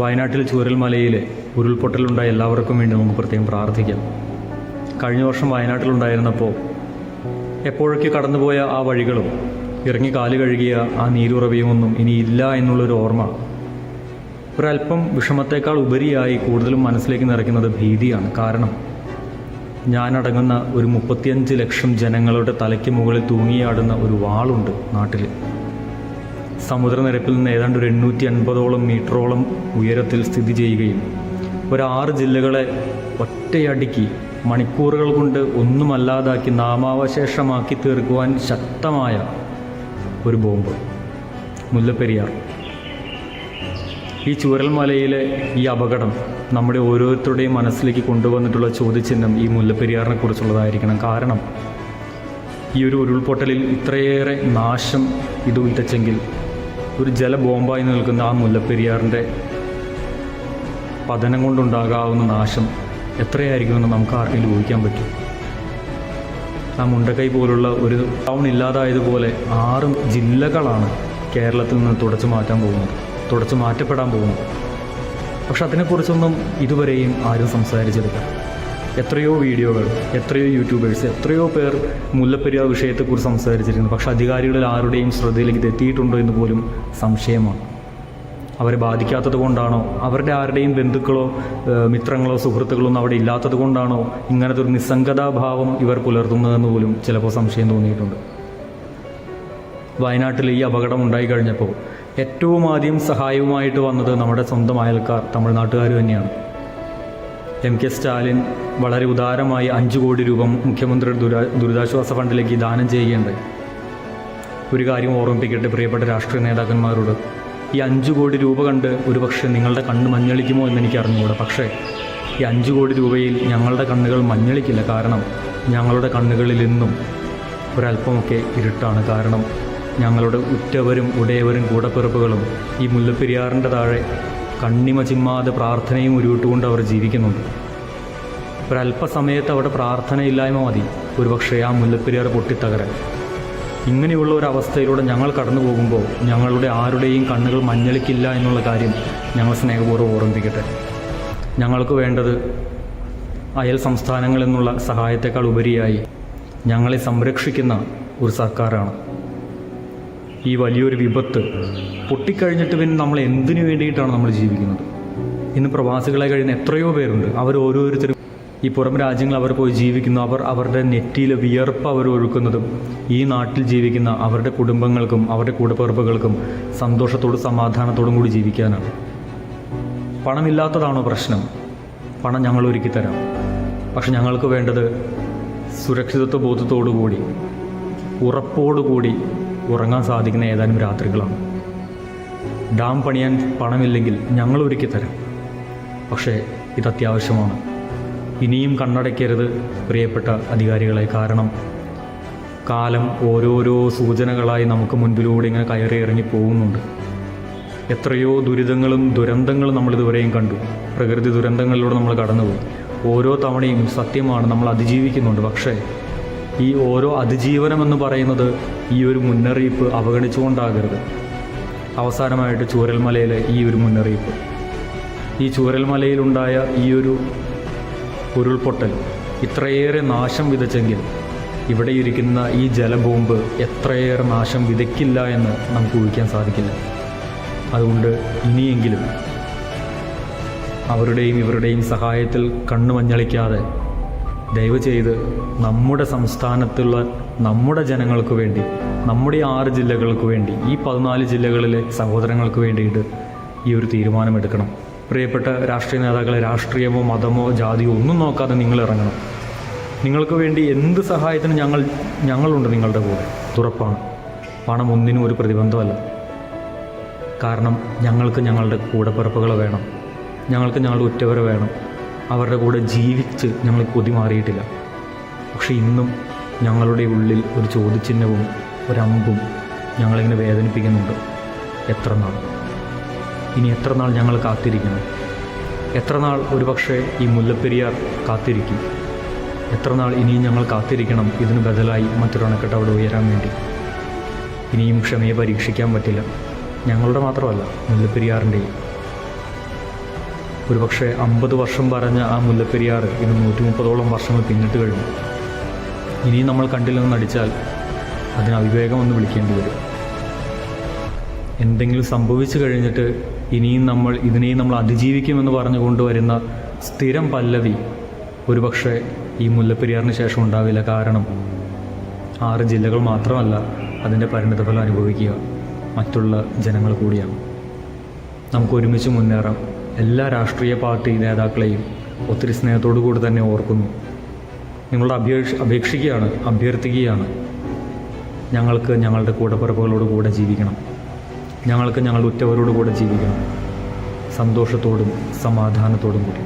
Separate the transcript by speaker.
Speaker 1: വയനാട്ടിൽ ചൂരൽമലയിലെ ഉരുൾപൊട്ടലുണ്ടായ എല്ലാവർക്കും വേണ്ടി നമുക്ക് പ്രത്യേകം പ്രാർത്ഥിക്കാം. കഴിഞ്ഞ വർഷം വയനാട്ടിലുണ്ടായിരുന്നപ്പോൾ എപ്പോഴൊക്കെ കടന്നുപോയ ആ വഴികളും ഇറങ്ങി കാല് കഴുകിയ ആ നീരുറവയുമൊന്നും ഇനിയില്ല എന്നുള്ളൊരു ഓർമ്മ ഒരല്പം വിഷമത്തേക്കാൾ ഉപരിയായി കൂടുതലും മനസ്സിലേക്ക് നിറയ്ക്കുന്നത് ഭീതിയാണ്. കാരണം ഞാനടങ്ങുന്ന ഒരു 35 ലക്ഷം ജനങ്ങളുടെ തലയ്ക്ക് മുകളിൽ തൂങ്ങിയാടുന്ന ഒരു വാളുണ്ട് നാട്ടിൽ. സമുദ്രനിരപ്പിൽ നിന്ന് ഏതാണ്ട് ഒരു 850 മീറ്ററോളം ഉയരത്തിൽ സ്ഥിതി ചെയ്യുകയും ഒരു 6 ജില്ലകളെ ഒറ്റയടിക്ക് മണിക്കൂറുകൾ കൊണ്ട് ഒന്നുമല്ലാതാക്കി നാമാവശേഷമാക്കി തീർക്കുവാൻ ശക്തമായ ഒരു ബോംബ്, മുല്ലപ്പെരിയാർ. ഈ ചൂരൽമലയിലെ ഈ അപകടം നമ്മുടെ ഓരോരുത്തരുടെയും മനസ്സിലേക്ക് കൊണ്ടുവന്നിട്ടുള്ള ചോദ്യചിഹ്നം ഈ മുല്ലപ്പെരിയാറിനെ കുറിച്ചുള്ളതായിരിക്കണം. കാരണം ഈ ഒരു ഉരുൾപൊട്ടലിൽ ഇത്രയേറെ നാശം ഇത് വിതച്ചെങ്കിൽ ഒരു ജലബോംബായി നിൽക്കുന്ന ആ മുല്ലപ്പെരിയാറിൻ്റെ പതനം കൊണ്ടുണ്ടാകാവുന്ന നാശം എത്രയായിരിക്കുമെന്ന് നമുക്ക് ആർക്കെങ്കിലും ഊഹിക്കാൻ പറ്റും. ആ മുണ്ടക്കൈ പോലുള്ള ഒരു ടൗൺ ഇല്ലാതായതുപോലെ 6 ജില്ലകളാണ് കേരളത്തിൽ നിന്ന് തുടച്ചു മാറ്റപ്പെടാൻ പോകുന്നത്. പക്ഷെ അതിനെക്കുറിച്ചൊന്നും ഇതുവരെയും ആരും സംസാരിച്ചിട്ടില്ല. എത്രയോ വീഡിയോകൾ, എത്രയോ യൂട്യൂബേഴ്സ്, എത്രയോ പേർ മുല്ലപ്പെരിയാർ വിഷയത്തെക്കുറിച്ച് സംസാരിച്ചിരിക്കുന്നു. പക്ഷെ അധികാരികളിൽ ആരുടെയും ശ്രദ്ധയിലേക്ക് ഇത് എത്തിയിട്ടുണ്ടോ എന്ന് പോലും സംശയമാണ്. അവരെ ബാധിക്കാത്തത് കൊണ്ടാണോ, അവരുടെ ആരുടെയും ബന്ധുക്കളോ മിത്രങ്ങളോ സുഹൃത്തുക്കളോ ഒന്നും അവിടെ ഇല്ലാത്തത് കൊണ്ടാണോ ഇങ്ങനത്തെ ഒരു നിസ്സംഗതാഭാവം ഇവർ പുലർത്തുന്നതെന്ന് പോലും ചിലപ്പോൾ സംശയം തോന്നിയിട്ടുണ്ട്. വയനാട്ടിൽ ഈ അപകടം ഉണ്ടായിക്കഴിഞ്ഞപ്പോൾ ഏറ്റവും ആദ്യം സഹായവുമായിട്ട് വന്നത് നമ്മുടെ സ്വന്തം അയൽക്കാർ, തമിഴ്നാട്ടുകാർ തന്നെയാണ്. MK സ്റ്റാലിൻ വളരെ ഉദാരമായി 5 കോടി രൂപ മുഖ്യമന്ത്രിയുടെ ദുരിതാശ്വാസ ഫണ്ടിലേക്ക് ദാനം ചെയ്യുകയുണ്ടായി. ഒരു കാര്യം ഓർമ്മിപ്പിക്കട്ടെ പ്രിയപ്പെട്ട രാഷ്ട്രീയ നേതാക്കന്മാരോട്, ഈ 5 കോടി രൂപ കണ്ട് ഒരുപക്ഷെ നിങ്ങളുടെ കണ്ണ് മഞ്ഞളിക്കുമോ എന്നെനിക്ക് അറിഞ്ഞുകൂടാ. പക്ഷേ ഈ 5 കോടി രൂപയിൽ ഞങ്ങളുടെ കണ്ണുകൾ മഞ്ഞളിക്കില്ല. കാരണം ഞങ്ങളുടെ കണ്ണുകളിൽ ഇന്നും ഒരല്പമൊക്കെ ഇരുട്ടാണ്. കാരണം ഞങ്ങളുടെ ഉറ്റവരും ഉടയവരും കൂടപ്പിറപ്പുകളും ഈ മുല്ലപ്പെരിയാറിൻ്റെ താഴെ കണ്ണിമ ചിമ്മാതെ പ്രാർത്ഥനയും ഉരുവിട്ടുകൊണ്ട് അവർ ജീവിക്കുന്നുണ്ട്. ഒരല്പസമയത്ത് അവിടെ പ്രാർത്ഥനയില്ലായ്മ മതി ഒരുപക്ഷെ ആ മുല്ലപ്പെരിയാർ പൊട്ടിത്തകരാൻ. ഇങ്ങനെയുള്ള ഒരു അവസ്ഥയിലൂടെ ഞങ്ങൾ കടന്നു പോകുമ്പോൾ ഞങ്ങളുടെ ആരുടെയും കണ്ണുകൾ മഞ്ഞളിക്കില്ല എന്നുള്ള കാര്യം ഞങ്ങൾ സ്നേഹപൂർവ്വം ഓർമ്മിപ്പിക്കട്ടെ. ഞങ്ങൾക്ക് വേണ്ടത് അയൽ സംസ്ഥാനങ്ങളിൽ നിന്നുള്ള സഹായത്തെക്കാൾ ഉപരിയായി ഞങ്ങളെ സംരക്ഷിക്കുന്ന ഒരു സർക്കാരാണ്. ഈ വലിയൊരു വിപത്ത് പൊട്ടിക്കഴിഞ്ഞിട്ട് പിന്നെ നമ്മൾ എന്തിനു വേണ്ടിയിട്ടാണ് നമ്മൾ ജീവിക്കുന്നത്? ഇന്ന് പ്രവാസികളായി കഴിയുന്ന എത്രയോ പേരുണ്ട്. അവർ ഓരോരുത്തരും ഈ പുറം രാജ്യങ്ങൾ അവർ പോയി ജീവിക്കുന്നു. അവരുടെ നെറ്റിയിലെ വിയർപ്പ് അവർ ഒഴുക്കുന്നതും ഈ നാട്ടിൽ ജീവിക്കുന്ന അവരുടെ കുടുംബങ്ങൾക്കും അവരുടെ കൂടപ്പിറപ്പുകൾക്കും സന്തോഷത്തോടും സമാധാനത്തോടും കൂടി ജീവിക്കാനാണ്. പണമില്ലാത്തതാണോ പ്രശ്നം? പണം ഞങ്ങൾ ഒരുക്കി തരാം. പക്ഷെ ഞങ്ങൾക്ക് വേണ്ടത് സുരക്ഷിതത്വ ബോധത്തോടുകൂടി ഉറപ്പോടുകൂടി ഉറങ്ങാൻ സാധിക്കുന്ന ഏതാനും രാത്രികളാണ്. ഡാം പണിയാൻ പണമില്ലെങ്കിൽ ഞങ്ങൾ ഒരുക്കി തരാം. പക്ഷേ ഇത് അത്യാവശ്യമാണ്. ഇനിയും കണ്ണടയ്ക്കരുത് പ്രിയപ്പെട്ട അധികാരികളെ. കാരണം കാലം ഓരോരോ സൂചനകളായി നമുക്ക് മുൻപിലൂടെ ഇങ്ങനെ കയറി ഇറങ്ങി പോകുന്നുണ്ട്. എത്രയോ ദുരിതങ്ങളും ദുരന്തങ്ങളും നമ്മളിതുവരെയും കണ്ടു. പ്രകൃതി ദുരന്തങ്ങളിലൂടെ നമ്മൾ കടന്നുപോയി. ഓരോ തവണയും സത്യമാണ് നമ്മൾ അതിജീവിക്കുന്നുണ്ട്. പക്ഷേ ഈ ഓരോ അതിജീവനമെന്ന് പറയുന്നത് ഈ ഒരു മുന്നറിയിപ്പ് അവഗണിച്ചുകൊണ്ടാകരുത്. അവസാനമായിട്ട് ചൂരൽമലയിലെ ഈ ഒരു മുന്നറിയിപ്പ്, ഈ ചൂരൽമലയിലുണ്ടായ ഈ ഒരു ഉരുൾപൊട്ടൽ ഇത്രയേറെ നാശം വിതച്ചെങ്കിൽ ഇവിടെ ഇരിക്കുന്ന ഈ ജലബോംബ് എത്രയേറെ നാശം വിതയ്ക്കില്ല എന്ന് നമുക്ക് ഊഹിക്കാൻ സാധിക്കില്ല. അതുകൊണ്ട് ഇനിയെങ്കിലും അവരുടെയും ഇവരുടെയും സഹായത്തിൽ കണ്ണു മഞ്ഞളിക്കാതെ ദയവ് ചെയ്ത് നമ്മുടെ സംസ്ഥാനത്തുള്ള നമ്മുടെ ജനങ്ങൾക്ക് വേണ്ടി, നമ്മുടെ 6 ജില്ലകൾക്ക് വേണ്ടി, ഈ 14 ജില്ലകളിലെ സഹോദരങ്ങൾക്ക് വേണ്ടിയിട്ട് ഈ ഒരു തീരുമാനമെടുക്കണം. പ്രിയപ്പെട്ട രാഷ്ട്രീയ നേതാക്കളെ, രാഷ്ട്രീയമോ മതമോ ജാതിയോ ഒന്നും നോക്കാതെ നിങ്ങൾ ഇറങ്ങണം. നിങ്ങൾക്ക് വേണ്ടി എന്ത് സഹായത്തിനും ഞങ്ങളുണ്ട് നിങ്ങളുടെ കൂടെ. ഉറപ്പാണ്. പണം ഒന്നിനും ഒരു പ്രതിബന്ധമല്ല. കാരണം ഞങ്ങൾക്ക് ഞങ്ങളുടെ കൂടപ്പിറപ്പുകളെ വേണം. ഞങ്ങൾക്ക് ഞങ്ങളുടെ ഉറ്റവരെ വേണം. അവരുടെ കൂടെ ജീവിച്ച് ഞങ്ങൾ കൊതി മാറിയിട്ടില്ല. പക്ഷെ ഇന്നും ഞങ്ങളുടെ ഉള്ളിൽ ഒരു ചോദ്യചിഹ്നവും ഒരമ്പും ഞങ്ങളിങ്ങനെ വേദനിപ്പിക്കുന്നുണ്ട്. എത്ര നാൾ? ഇനി എത്ര നാൾ ഞങ്ങൾ കാത്തിരിക്കണം? എത്ര നാൾ ഒരുപക്ഷെ ഈ മുല്ലപ്പെരിയാർ കാത്തിരിക്കും? എത്ര നാൾ ഇനിയും ഞങ്ങൾ കാത്തിരിക്കണം ഇതിന് ബദലായി മറ്റൊരു അണക്കെട്ട് അവിടെ ഉയരാൻ വേണ്ടി? ഇനിയും ക്ഷമയെ പരീക്ഷിക്കാൻ പറ്റില്ല. ഞങ്ങളുടെ മാത്രമല്ല, മുല്ലപ്പെരിയാറിൻ്റെയും. ഒരുപക്ഷെ 50 വർഷം പറഞ്ഞ ആ മുല്ലപ്പെരിയാർ ഇന്ന് 130ഓളം വർഷങ്ങൾ പിന്നിട്ട് കഴിഞ്ഞു. ഇനിയും നമ്മൾ കണ്ടില്ലെന്ന് നടിച്ചാൽ അതിന് അവിവേകം എന്ന് വിളിക്കേണ്ടി വരും. എന്തെങ്കിലും സംഭവിച്ചു കഴിഞ്ഞിട്ട് ഇതിനെയും നമ്മൾ അതിജീവിക്കുമെന്ന് പറഞ്ഞുകൊണ്ട് വരുന്ന സ്ഥിരം പല്ലവി ഒരുപക്ഷെ ഈ മുല്ലപ്പെരിയാറിന് ശേഷം ഉണ്ടാവില്ല. കാരണം 6 ജില്ലകൾ മാത്രമല്ല അതിൻ്റെ പരിണിതഫലം അനുഭവിക്കുക മറ്റുള്ള ജനങ്ങൾ കൂടിയാണ്. നമുക്ക് ഒരുമിച്ച് മുന്നേറാം. എല്ലാ രാഷ്ട്രീയ പാർട്ടി നേതാക്കളെയും ഒത്തിരി സ്നേഹത്തോടു കൂടി തന്നെ ഓർക്കുന്നു. നിങ്ങളോട് അഭ്യർത്ഥിക്കുകയാണ്. ഞങ്ങൾക്ക് ഞങ്ങളുടെ കൂടപ്പിറപ്പുകളോട് കൂടെ ജീവിക്കണം. ഞങ്ങൾക്ക് ഞങ്ങളുടെ ഉറ്റവരോട് കൂടെ ജീവിക്കണം. സന്തോഷത്തോടും സമാധാനത്തോടും കൂടി.